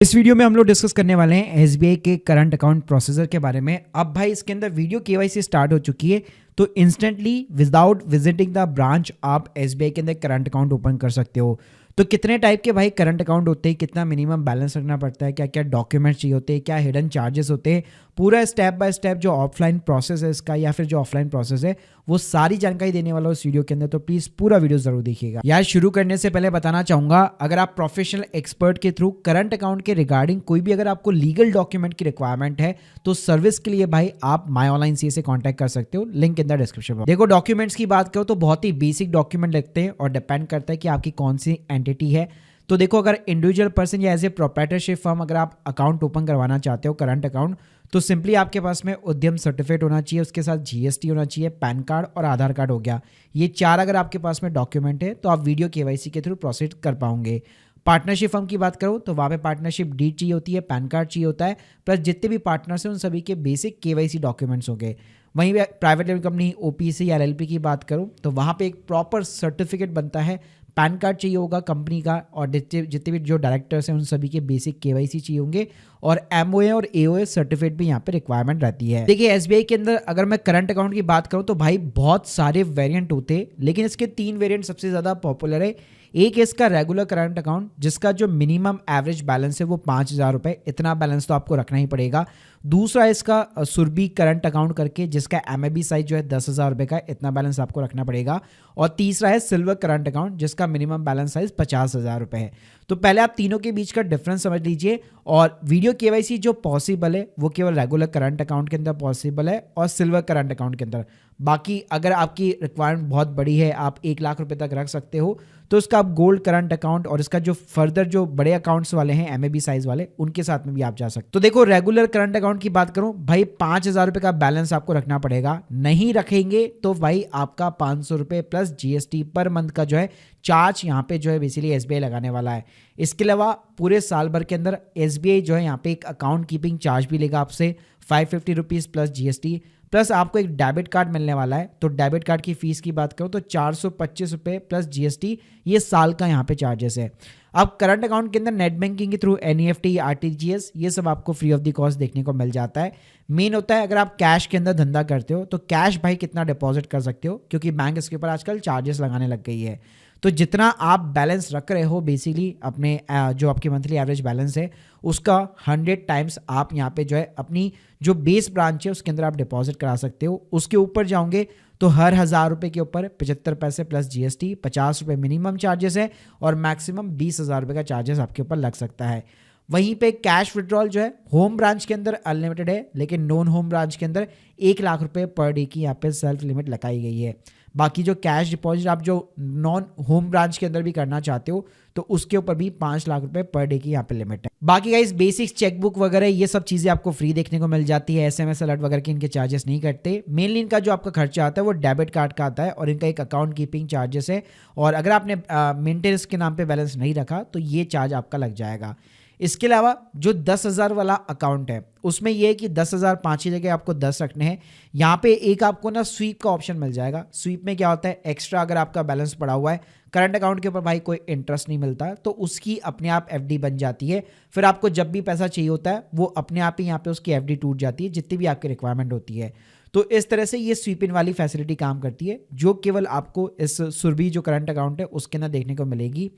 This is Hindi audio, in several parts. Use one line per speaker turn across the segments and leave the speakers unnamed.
इस वीडियो में हम लोग डिस्कस करने वाले हैं एसबीआई के करंट अकाउंट प्रोसेसर के बारे में। अब भाई इसके अंदर वीडियो केवाईसी स्टार्ट हो चुकी है, तो instantly without visiting the branch आप एसबीआई के अंदर करंट अकाउंट ओपन कर सकते हो। तो कितने टाइप के भाई करंट अकाउंट होते हैं, कितना मिनिमम बैलेंस रखना पड़ता है, क्या क्या डॉक्यूमेंट्स चाहिए होते हैं, क्या हिडन चार्जेस होते हैं, पूरा स्टेप बाय स्टेप जो ऑफलाइन प्रोसेस है इसका या फिर जो ऑफलाइन प्रोसेस है वो सारी जानकारी देने वाला उस वीडियो के अंदर। तो प्लीज पूरा वीडियो जरूर देखिएगा। यार शुरू करने से पहले बताना चाहूंगा, अगर आप प्रोफेशनल एक्सपर्ट के थ्रू करंट अकाउंट के रिगार्डिंग कोई भी अगर आपको लीगल डॉक्यूमेंट की रिक्वायरमेंट है तो सर्विस के लिए भाई आप माई ऑनलाइन सीए से कॉन्टैक्ट कर सकते हो, लिंक इन द डिस्क्रिप्शन में। देखो डॉक्यूमेंट्स की बात करो तो बहुत ही बेसिक डॉक्यूमेंट लगते हैं और डिपेंड करता है कि आपकी कौन सी एंटिटी है। तो देखो अगर इंडिविजुअल पर्सन या एज ए प्रोप्राइटरशिप फर्म अगर आप अकाउंट ओपन करवाना चाहते हो करंट अकाउंट, तो सिंपली आपके पास में उद्यम सर्टिफिकेट होना चाहिए, उसके साथ जीएसटी होना चाहिए, पैन कार्ड और आधार कार्ड हो गया। ये चार अगर आपके पास में डॉक्यूमेंट है तो आप वीडियो केवाईसी के थ्रू प्रोसीड कर पाओगे। पार्टनरशिप फर्म की बात करूं तो वहाँ पे पार्टनरशिप डीड चाहिए होती है, पैन कार्ड चाहिए होता है, प्लस जितने भी पार्टनर्स हैं उन सभी के बेसिक केवाईसी डॉक्यूमेंट्स हो गए। वहीं पे प्राइवेट लिमिटेड कंपनी ओपीसी या एलएलपी की बात करूं तो वहाँ पे एक प्रॉपर सर्टिफिकेट बनता है, पैन कार्ड चाहिए होगा कंपनी का, और जितने भी जो डायरेक्टर्स हैं उन सभी के बेसिक केवाईसी चाहिए होंगे, और एमओए और एओए सर्टिफिकेट भी यहाँ पे रिक्वायरमेंट रहती है। देखिए एसबीआई के अंदर अगर मैं करंट अकाउंट की बात करूँ तो भाई बहुत सारे वेरिएंट होते हैं, लेकिन इसके तीन वेरिएंट सबसे ज़्यादा पॉपुलर है। एक है इसका रेगुलर करंट अकाउंट जिसका जो मिनिमम एवरेज बैलेंस है वो 5,000 रुपये, इतना बैलेंस तो आपको रखना ही पड़ेगा। दूसरा है इसका सुरभि करंट अकाउंट करके जिसका एमएबी साइज जो है 10,000 रुपये का, इतना बैलेंस आपको रखना पड़ेगा। और तीसरा है सिल्वर करंट अकाउंट जिसका मिनिमम बैलेंस साइज 50,000 रुपये है। तो पहले आप तीनों के बीच का डिफरेंस समझ लीजिए, और वीडियो केवाईसी जो पॉसिबल है वो केवल रेगुलर करंट अकाउंट के अंदर पॉसिबल है और सिल्वर करंट अकाउंट के अंदर। बाकी अगर आपकी रिक्वायरमेंट बहुत बड़ी है, आप 1,00,000 रुपये तक रख सकते हो, तो इसका आप गोल्ड करंट अकाउंट और इसका जो फर्दर जो बड़े अकाउंट्स वाले हैं एमएबी साइज वाले उनके साथ में भी आप जा सकते हो। तो देखो रेगुलर करंट अकाउंट की बात करूं भाई 5,000 रुपये का बैलेंस आपको रखना पड़ेगा, नहीं रखेंगे तो भाई आपका 500 रुपये प्लस जीएसटी पर मंथ का जो है चार्ज यहाँ पे जो है बेसिकली एसबीआई लगाने वाला है। इसके अलावा पूरे साल भर के अंदर एसबीआई जो है यहाँ पे एक अकाउंट कीपिंग चार्ज भी लेगा आपसे 550 रुपीज़ प्लस जीएसटी, प्लस आपको एक डेबिट कार्ड मिलने वाला है। तो डेबिट कार्ड की फीस की बात करूँ तो 425 रुपये प्लस जीएसटी, ये साल का यहाँ पे चार्जेस है। अब करंट अकाउंट के अंदर नेट बैंकिंग के थ्रू एनईएफटी, आरटीजीएस ये सब आपको फ्री ऑफ द कॉस्ट देखने को मिल जाता है। मेन होता है अगर आप कैश के अंदर धंधा करते हो तो कैश भाई कितना डिपॉजिट कर सकते हो, क्योंकि बैंक इसके ऊपर आजकल चार्जेस लगाने लग गई है। तो जितना आप बैलेंस रख रहे हो बेसिकली अपने जो आपकी मंथली एवरेज बैलेंस है उसका 100 टाइम्स आप यहाँ पे जो है अपनी जो बेस ब्रांच है उसके अंदर आप डिपॉजिट करा सकते हो। उसके ऊपर जाओगे तो हर 1,000 रुपये के ऊपर 75 पैसे प्लस जीएसटी, 50 रुपये मिनिमम चार्जेस है और मैक्सिमम 20,000 रुपये का चार्जेस आपके ऊपर लग सकता है। वहीं पे कैश विड्रॉल जो है होम ब्रांच के अंदर अनलिमिटेड है, लेकिन नॉन होम ब्रांच के अंदर 1,00,000 रुपये पर डे की यहाँ पे सेल्फ लिमिट लगाई गई है। बाकी जो कैश डिपॉजिट आप जो नॉन होम ब्रांच के अंदर भी करना चाहते हो तो उसके ऊपर भी 5,00,000 रुपये पर डे की यहाँ पे लिमिट है। बाकी गाइस बेसिक्स चेकबुक वगैरह ये सब चीज़ें आपको फ्री देखने को मिल जाती है, एसएमएस अलर्ट वगैरह के इनके चार्जेस नहीं कटते। मेनली इनका जो आपका खर्चा आता है वो डेबिट कार्ड का आता है और इनका एक अकाउंट कीपिंग चार्जेस है, और अगर आपने मेंटेनेंस के नाम पे बैलेंस नहीं रखा तो ये चार्ज आपका लग जाएगा। इसके अलावा जो 10,000 वाला अकाउंट है उसमें यह है कि 10,000 5 की जगह आपको 10 रखने हैं। यहाँ पे एक आपको ना स्वीप का ऑप्शन मिल जाएगा। स्वीप में क्या होता है, एक्स्ट्रा अगर आपका बैलेंस पड़ा हुआ है करंट अकाउंट के ऊपर भाई कोई इंटरेस्ट नहीं मिलता तो उसकी अपने आप एफडी बन जाती है। फिर आपको जब भी पैसा चाहिए होता है वो अपने आप ही यहाँ पे उसकी एफडी टूट जाती है जितनी भी आपकी रिक्वायरमेंट होती है। तो इस तरह से ये स्वीप इन वाली फैसिलिटी काम करती है जो केवल आपको इस सुरभि जो करंट अकाउंट है उसके अंदर देखने को मिलेगी।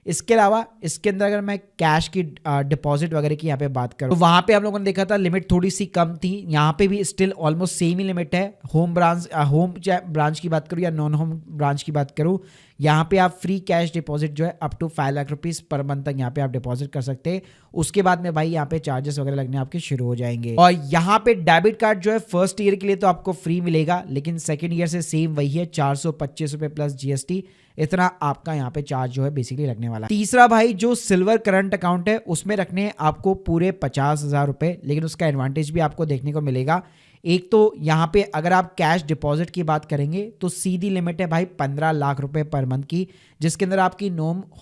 इसके अलावा इसके अंदर अगर मैं कैश की डिपॉजिट वगैरह की यहाँ पे बात करूँ तो वहाँ पे हम लोगों ने देखा था लिमिट थोड़ी सी कम थी, यहाँ पे भी स्टिल ऑलमोस्ट सेम ही लिमिट है। होम ब्रांच की बात करूँ या नॉन होम ब्रांच की बात करूँ, यहाँ पे आप फ्री कैश डिपॉजिट जो है up to 5,00,000 rupees per month तक यहाँ पे आप डिपॉजिट कर सकते हैं। उसके बाद में भाई यहाँ पे चार्जेस वगैरह लगने आपके शुरू हो जाएंगे। और यहाँ पे डेबिट कार्ड जो है फर्स्ट ईयर के लिए तो आपको फ्री मिलेगा, लेकिन सेकेंड ईयर से सेम वही है 425 रुपये प्लस जीएसटी, इतना आपका यहाँ पे चार्ज जो है बेसिकली लगने वाला है। तीसरा भाई जो सिल्वर करंट अकाउंट है उसमें रखने हैं आपको पूरे 50,000 रुपये, लेकिन उसका एडवांटेज भी आपको देखने को मिलेगा। एक तो यहाँ पे अगर आप कैश डिपॉजिट की बात करेंगे तो सीधी लिमिट है भाई 15,00,000 रुपये पर मंथ की, जिसके अंदर आपकी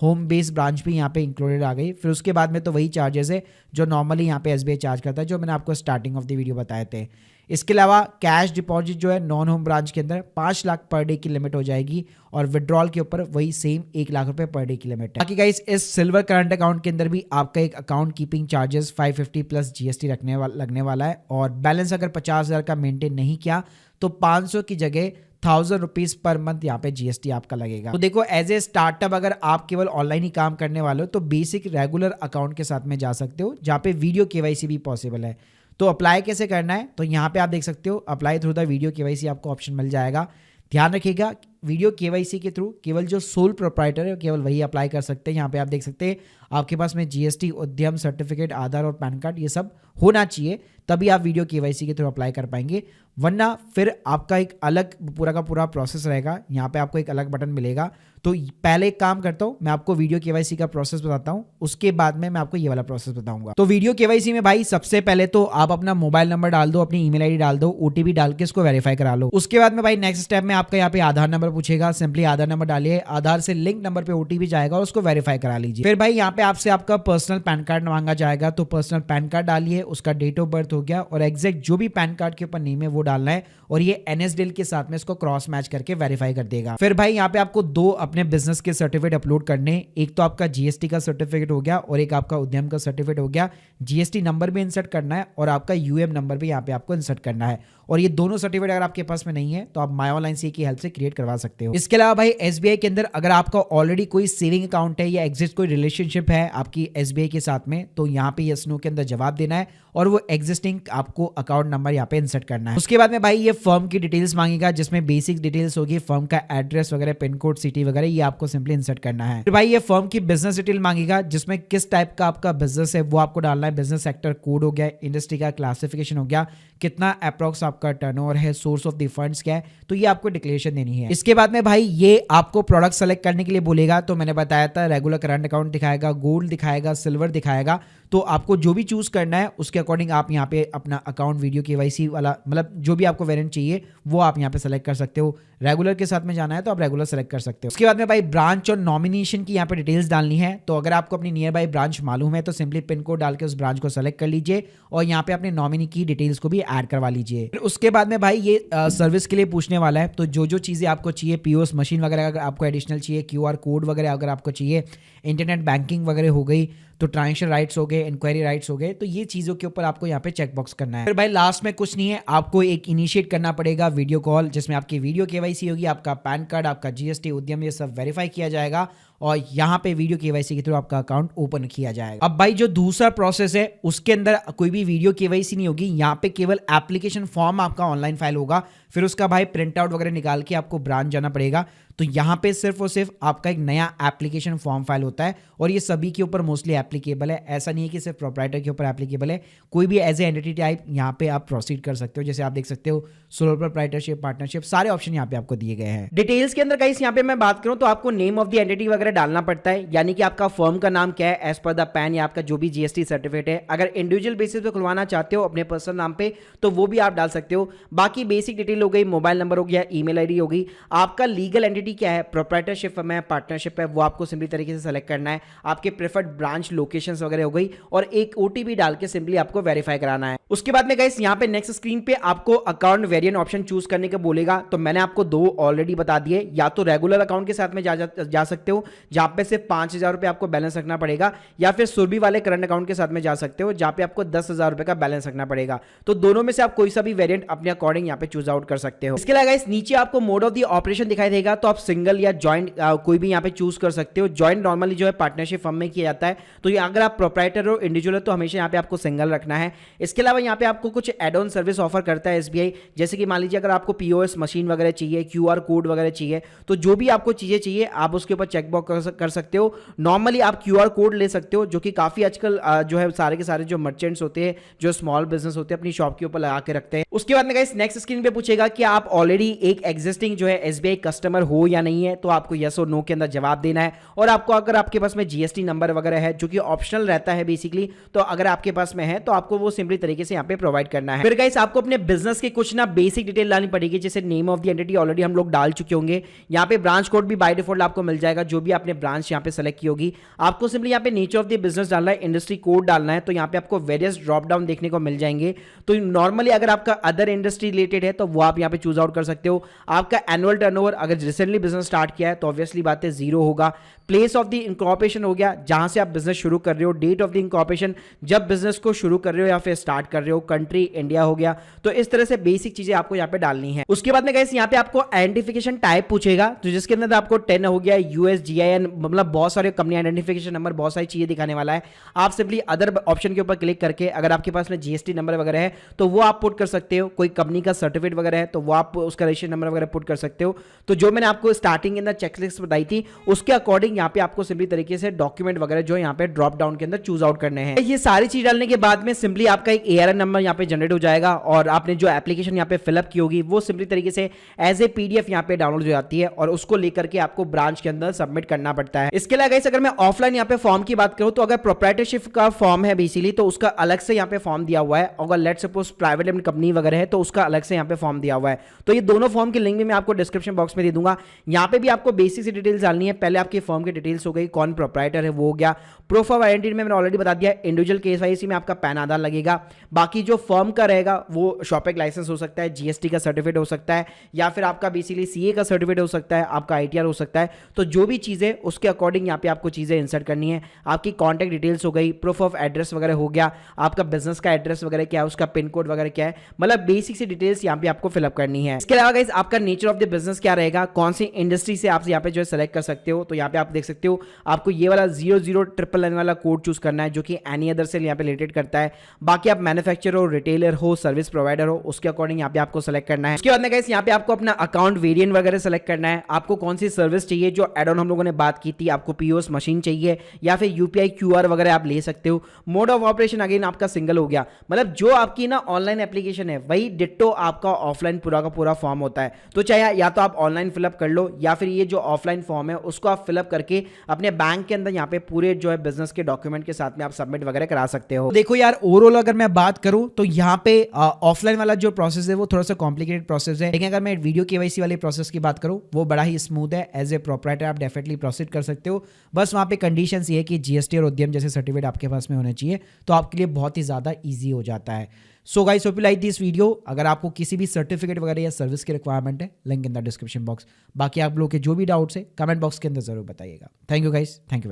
होम बेस ब्रांच भी यहाँ पे इंक्लूडेड आ गई। फिर उसके बाद में तो वही चार्जेस है जो नॉर्मली यहाँ पे एसबीआई चार्ज करता है, जो मैंने आपको स्टार्टिंग ऑफ द वीडियो बताए थे। इसके अलावा कैश डिपॉजिट जो है नॉन होम ब्रांच के अंदर 5 लाख पर डे की लिमिट हो जाएगी और विड्रॉल के ऊपर वही सेम 1 लाख रुपए पर डे की लिमिट है। बाकी गाइस इस सिल्वर करंट अकाउंट के अंदर भी आपका एक account keeping charges 550 plus GST लगने वाला है और बैलेंस अगर 50,000 का मेंटेन नहीं किया तो 500 की जगह 1000 रुपीज पर मंथ यहाँ पे जीएसटी आपका लगेगा। तो देखो एज ए स्टार्टअप अगर आप केवल ऑनलाइन ही काम करने वाले हो तो बेसिक रेगुलर अकाउंट के साथ में जा सकते हो जहाँ पे वीडियो केवाईसी भी पॉसिबल है। तो अप्लाई कैसे करना है, तो यहाँ पे आप देख सकते हो apply through the video KYC आपको ऑप्शन मिल जाएगा। ध्यान रखिएगा वीडियो केवाईसी के थ्रू केवल जो सोल प्रोप्राइटर है केवल वही अप्लाई कर सकते हैं। यहाँ पे आप देख सकते हैं आपके पास में जीएसटी, उद्यम सर्टिफिकेट, आधार और पैन कार्ड ये सब होना चाहिए, तभी आप वीडियो केवाईसी के थ्रू अप्लाई कर पाएंगे, वरना फिर आपका एक अलग पूरा का पूरा प्रोसेस रहेगा। यहाँ पे आपको एक अलग बटन मिलेगा। तो पहले एक काम करता हूँ, मैं आपको वीडियो केवाईसी का प्रोसेस बताता हूँ, उसके बाद में मैं आपको ये वाला प्रोसेस बताऊंगा। तो वीडियो केवाईसी में भाई सबसे पहले तो आप अपना मोबाइल नंबर डाल दो, अपनी ईमेल आईडी डाल दो, ओटीपी डाल के इसको वेरीफाई करा लो। उसके बाद में भाई नेक्स्ट स्टेप में आपका यहाँ पे आधार नंबर पूछेगा, सिंपली आधार नंबर डालिए, आधार से लिंक नंबर पे ओटीपी जाएगा और उसको वेरीफाई करा लीजिए। फिर भाई यहाँ पे आपसे आपका पर्सनल पैन कार्ड मांगा जाएगा, तो पर्सनल पैन कार्ड डालिए, उसका डेट ऑफ बर्थ हो गया और एग्जैक्ट जो भी पैन कार्ड के ऊपर नेम है वो डालना है और ये एनएसडीएल के साथ में इसको क्रॉस मैच करके वेरीफाई कर देगा। फिर भाई यहाँ पे आपको 2 अपने बिजनेस के सर्टिफिकेट अपलोड करने, एक तो आपका जीएसटी का सर्टिफिकेट हो गया और एक आपका उद्यम का सर्टिफिकेट हो गया। जीएसटी नंबर भी इंसर्ट करना है और आपका यूएम नंबर भी यहाँ पे आपको इंसर्ट करना है और ये दोनों सर्टिफिकेट अगर आपके पास में नहीं है तो आप माई ऑनलाइन सी की हेल्प से क्रिएट करवा सकते हो। इसके अलावा भाई एसबीआई के अंदर अगर आपका ऑलरेडी कोई सेविंग अकाउंट है या एग्जिस्ट कोई रिलेशनशिप है आपकी एसबीआई के साथ में, तो यहाँ पे यस नो के अंदर जवाब देना है और वो एग्जिस्टिंग आपको अकाउंट नंबर यहाँ पे इंसर्ट करना है। उसके बाद में भाई ये फर्म की डिटेल्स मांगेगा, जिसमें बेसिक डिटेल्स होगी, फर्म का एड्रेस वगैरह, पिन कोड, सिटी वगैरह, ये आपको सिंपली इंसर्ट करना है। फिर भाई ये फर्म की बिजनेस डिटेल मांगेगा, जिसमें किस टाइप का आपका बिजनेस है वो आपको डालना है। बिजनेस सेक्टर कोड हो गया, इंडस्ट्री का क्लासिफिकेशन हो गया, कितना अप्रॉक्स आपका टर्नओवर है, सोर्स ऑफ द फंड्स क्या है, तो ये आपको डिक्लेरेशन देनी है। इसके बाद में भाई ये आपको प्रोडक्ट सेलेक्ट करने के लिए बोलेगा, तो मैंने बताया था रेगुलर करंट अकाउंट दिखाएगा, गोल्ड दिखाएगा, सिल्वर दिखाएगा, तो आपको जो भी चूज करना है उसके अकॉर्डिंग आप यहाँ पे अपना अकाउंट वीडियो केवाईसी वाला, मतलब जो भी आपको वेरिएंट चाहिए वो आप यहाँ पे सेलेक्ट कर सकते हो। रेगुलर के साथ में जाना है तो आप रेगुलर सेलेक्ट कर सकते हो। उसके बाद में भाई ब्रांच और नॉमिनेशन की यहाँ पे डिटेल्स डालनी है, तो अगर आपको अपनी नियर बाई ब्रांच मालूम है तो सिंपली पिन कोड डाल के उस ब्रांच को सेलेक्ट कर लीजिए और यहाँ पे अपने नॉमिनी की डिटेल्स को भी ऐड करवा लीजिए। फिर उसके बाद में भाई ये सर्विस के लिए पूछने वाला है, तो जो जो चीजें आपको चाहिए, पीओएस मशीन वगैरह अगर आपको एडिशनल चाहिए, क्यूआर कोड वगैरह अगर आपको चाहिए, इंटरनेट बैंकिंग वगैरह हो गई, तो ट्रांजेक्शन राइट्स हो गए, इंक्वायरी राइट्स हो गए, तो ये चीजों के ऊपर आपको यहाँ पे चेक बॉक्स करना है। फिर भाई लास्ट में कुछ नहीं है, आपको एक इनिशिएट करना पड़ेगा वीडियो कॉल, जिसमें आपकी वीडियो केवाईसी होगी, आपका पैन कार्ड, आपका जीएसटी, उद्यम, ये सब वेरीफाई किया जाएगा और यहाँ पे वीडियो केवाईसी के थ्रू आपका अकाउंट ओपन किया जाएगा। अब भाई जो दूसरा प्रोसेस है उसके अंदर कोई भी वीडियो केवाईसी नहीं होगी, यहाँ पे केवल एप्लीकेशन फॉर्म आपका ऑनलाइन फाइल होगा, फिर उसका भाई प्रिंट आउट वगैरह निकाल के आपको ब्रांच जाना पड़ेगा। तो यहाँ पे सिर्फ और सिर्फ आपका एक नया एप्लीकेशन फॉर्म फाइल होता है और ये सभी के ऊपर मोस्टली एप्लीकेबल है, ऐसा नहीं है कि सिर्फ प्रोप्राइटर के ऊपर एप्लीकेबल है, कोई भी एज ए एंटिटी टाइप यहाँ पे आप प्रोसीड कर सकते हो। जैसे आप देख सकते हो सोलो प्रोप्राइटरशिप, पार्टनरशिप, सारे ऑप्शन यहाँ पे आपको दिए गए हैं। डिटेल्स के अंदर गाइस यहाँ पे मैं बात करूँ तो आपको नेम ऑफ द एंटिटी वगैरह डालना पड़ता है, यानी कि आपका फर्म का नाम क्या है एज पर द पैन या आपका जो भी जीएसटी सर्टिफिकेट है। अगर इंडिविजुअल बेसिस पे खुलवाना चाहते हो अपने पर्सनल नाम पे तो वो भी आप डाल सकते हो। बाकी बेसिक डिटेल हो गई, मोबाइल नंबर हो गया, ईमेल आईडी होगी, आपका लीगल एंटिटी क्या है, प्रोप्राइटरशिप में पार्टनरशिप है, वो आपको सिंपली तरीके से सेलेक्ट करना है, आपके प्रेफर्ड ब्रांच लोकेशंस वगैरह हो गई और एक ओटीपी डाल के सिंपली आपको वेरीफाई कराना है। उसके बाद में गाइस यहाँ पे नेक्स्ट स्क्रीन पे आपको अकाउंट वेरिएंट ऑप्शन चूज करने का बोलेगा, तो मैंने आपको 2 ऑलरेडी बता दिए, या तो रेगुलर अकाउंट के साथ में जा सकते हो जहां पे सिर्फ 5,000 रुपए आपको बैलेंस रखना पड़ेगा, या फिर सुरभि वाले करंट अकाउंट के साथ में जा सकते हो जहां पे आपको 10,000 रुपए का बैलेंस रखना पड़ेगा। तो दोनों में से आप कोई सा भी वेरिएंट अपने अकॉर्डिंग यहाँ पे चूज आउट कर सकते हो। इसके अलावा गाइस नीचे आपको मोड ऑफ द ऑपरेशन दिखाई देगा, तो आप सिंगल या जॉइंट कोई भी यहाँ पे चूज कर सकते हो। जॉइंट नॉर्मली जो है पार्टनरशिप फर्म में किया जाता है, तो ये अगर आप प्रोप्राइटर हो, इंडिविजुअल हो, तो हमेशा यहाँ पे आपको सिंगल रखना है। इसके अलावा यहाँ पे आपको कुछ एड ऑन सर्विस ऑफर करता है एसबीआई, जैसे कि मान लीजिए अगर आपको पीओएस मशीन वगैरह चाहिए, क्यूआर कोड वगैरह चाहिए, तो जो भी आपको चीजें चाहिए आप उसके ऊपर चेकबॉक्स कर सकते हो। नॉर्मली आप क्यूआर कोड ले सकते हो, जो कि काफी आजकल जो है सारे के सारे जो मर्चेंट्स होते हैं, जो स्मॉल बिजनेस होते हैं, अपनी शॉप के ऊपर लगा के रखते हैं। उसके बाद में गाइस नेक्स्ट स्क्रीन पे पूछेगा कि आप ऑलरेडी एक एग्जिस्टिंग जो है एसबीआई कस्टमर हो हो या नहीं है, तो आपको यस और नो के अंदर जवाब देना है। और आपको अगर आपके पास में जीएसटी नंबर वगैरह है जो कि ऑप्शनल रहता है बेसिकली, तो अगर आपके पास में है तो आपको वो सिंपली तरीके से यहाँ पे प्रोवाइड करना है। फिर गाइस आपको अपने बिजनेस के कुछ ना बेसिक डिटेल डालनी पड़ेगी, जैसे name of the entity already हम लोग डाल चुके होंगे। यहाँ पे ब्रांच कोड भी बाय डिफॉल्ट आपको मिल जाएगा, जो भी आपने ब्रांच यहाँ पे सेलेक्ट की होगी। आपको सिंपली यहाँ पे नेचर ऑफ द बिजनेस डालना है, इंडस्ट्री कोड डालना है, तो यहाँ पे आपको वेरियस ड्रॉप डाउन देखने को मिल जाएंगे। तो नॉर्मली अगर आपका अदर इंडस्ट्री रिलेटेड है तो वो आप यहाँ पे चूज आउट कर सकते हो। आपका एनुअल टर्नओवर अगर रिसेंटली बिजनेस स्टार्ट किया है तो ऑब्वियसली बात है 0 होगा। प्लेस ऑफ द इनकॉर्पोरेशन हो गया, जहां से आप बिजनेस शुरू कर रहे हो। डेट ऑफ द इनकॉर्पोरेशन, जब बिजनेस को शुरू कर रहे हो या फिर स्टार्ट कर रहे हो। कंट्री इंडिया हो गया। तो इस तरह से बेसिक चीजें आपको यहाँ पे डालनी है। उसके बाद में गाइस यहाँ पे आपको आइडेंटिफिकेशन टाइप पूछेगा, तो जिसके अंदर आपको 10 हो गया, यूएस, जीआईएन, मतलब बहुत सारे कंपनी आइडेंटिफिकेशन नंबर, बहुत सारी चीजें दिखाने वाला है। आप सिंपली अदर ऑप्शन के ऊपर क्लिक करके अगर आपके पास में जीएसटी नंबर वगैरह है तो वो आप पुट कर सकते हो। कोई कंपनी का सर्टिफिकेट वगैरह है तो वो आप उसका रजिस्ट्रेशन नंबर वगैरह पुट कर सकते हो। तो जो मैंने आपको स्टार्टिंग के अंदर चेकलिस्ट बताई थी उसके अकॉर्डिंग यहाँ पे आपको सिंपली तरीके से डॉक्यूमेंट वगैरह जो यहाँ पे ड्रॉप डाउन के अंदर चूज आउट करने हैं। ये सारी चीज डालने के बाद में सिंपली आपका एक एआरएन नंबर यहाँ पे जनरेट हो जाएगा और आपने जो एप्लीकेशन यहाँ पे फिलअप की होगी वो सिंपली तरीके से एज ए पीडीएफ यहाँ पे डाउनलोड हो जाती है और उसको लेकर के आपको ब्रांच के अंदर सबमिट करना पड़ता है। इसके अलावा गाइस अगर मैं ऑफलाइन यहाँ पे फॉर्म की बात करूं तो अगर प्रोप्राइटरशिप का फॉर्म है बेसिकली तो उसका अलग से यहाँ पे फॉर्म दिया हुआ है। अगर let suppose private limited company वगैरह है तो उसका अलग से यहाँ पे फॉर्म दिया हुआ है। तो ये दोनों फॉर्म की लिंक भी मैं आपको डिस्क्रिप्शन बॉक्स में दे दूंगा। यहाँ पे भी आपको बेसिक सी डिटेल्स डालनी है। पहले आपकी फॉर्म की डिटेल्स हो गई, कौन प्रोप्राइटर है वो हो गया। प्रूफ ऑफ आइडेंटिटी में मैंने ऑलरेडी बता दिया, इंडिविजुअल केवाईसी में आपका पैन आधार लगेगा। बाकी जो फर्म का रहेगा वो शॉपिंग लाइसेंस हो सकता है, जीएसटी का सर्टिफिकेट हो सकता है, या फिर आपका बेसिकली सीए का सर्टिफिकेट हो सकता है, आपका आईटीआर हो सकता है। तो जो भी चीजें उसके अकॉर्डिंग यहाँ पे आपको चीजें इंसर्ट करनी है। आपकी कॉन्टैक्ट डिटेल्स हो गई, प्रूफ ऑफ एड्रेस वगैरह हो गया, आपका बिजनेस का एड्रेस वगैरह क्या है, उसका पिन कोड वगैरह क्या है, मतलब बेसिक सी डिटेल्स यहाँ पे आपको फिलअप करनी है। इसके अलावा गाइस आपका नेचर ऑफ द बिजनेस क्या रहेगा, कौन सी इंडस्ट्री से आप यहाँ पे जो है सेलेक्ट कर सकते हो। तो यहाँ पे आप देख सकते हो आपको ये वाला 00999 वाला कोड चूज करना है जो कि एनी अदर से यहाँ पे रिलेटेड करता है। बाकी आप मैन्युफैक्चरर हो, रिटेलर हो, सर्विस प्रोवाइडर हो, उसके अकॉर्डिंग यहाँ पे आपको सेलेक्ट करना है। उसके बाद में गाइस यहाँ पे आपको अपना अकाउंट वेरिएंट वगैरह सेलेक्ट करना है। आपको कौन सी सर्विस चाहिए, जो एड ऑन हम लोगों ने बात की थी, आपको पीओएस मशीन चाहिए या फिर यूपीआई क्यूआर वगैरह आप ले सकते हो। मोड ऑफ ऑपरेशन अगेन आपका सिंगल हो गया, मतलब जो आपकी ना ऑनलाइन एप्लीकेशन है वही डिट्टो आपका ऑफलाइन पूरा का पूरा फॉर्म होता है। तो चाहे या तो आप ऑनलाइन फिलअप कर लो या फिर ये जो ऑफलाइन फॉर्म है उसको आप फिलअप करके अपने बैंक के अंदर यहाँ पे पूरे जो है बिजनेस के डॉक्यूमेंट के साथ में आप सबमिट वगैरह करा सकते हो। देखो यार ओवरऑल अगर मैं बात करूं तो यहाँ पे ऑफलाइन वाला जो प्रोसेस है वो थोड़ा सा कॉम्प्लिकेटेड प्रोसेस है, लेकिन अगर मैं वीडियो केवाईसी वाले प्रोसेस की बात करूं वो बड़ा ही स्मूथ है। एज ए प्रोप्राइटर आप डेफिनेटली प्रोसीड कर सकते हो। बस वहां पे कंडीशंस ये है कि जीएसटी और उद्यम जैसे सर्टिफिकेट आपके पास में होने चाहिए, तो आपके लिए बहुत ही ज्यादा ईजी हो जाता है। So guys hope you like this video. अगर आपको किसी भी सर्टिफिकेट वगैरह या सर्विस की रिक्वायरमेंट है, link in the description box. बाकी आप लोग के जो भी डाउट्स है कमेंट बॉक्स के अंदर जरूर बताइएगा। Thank you guys, thank you.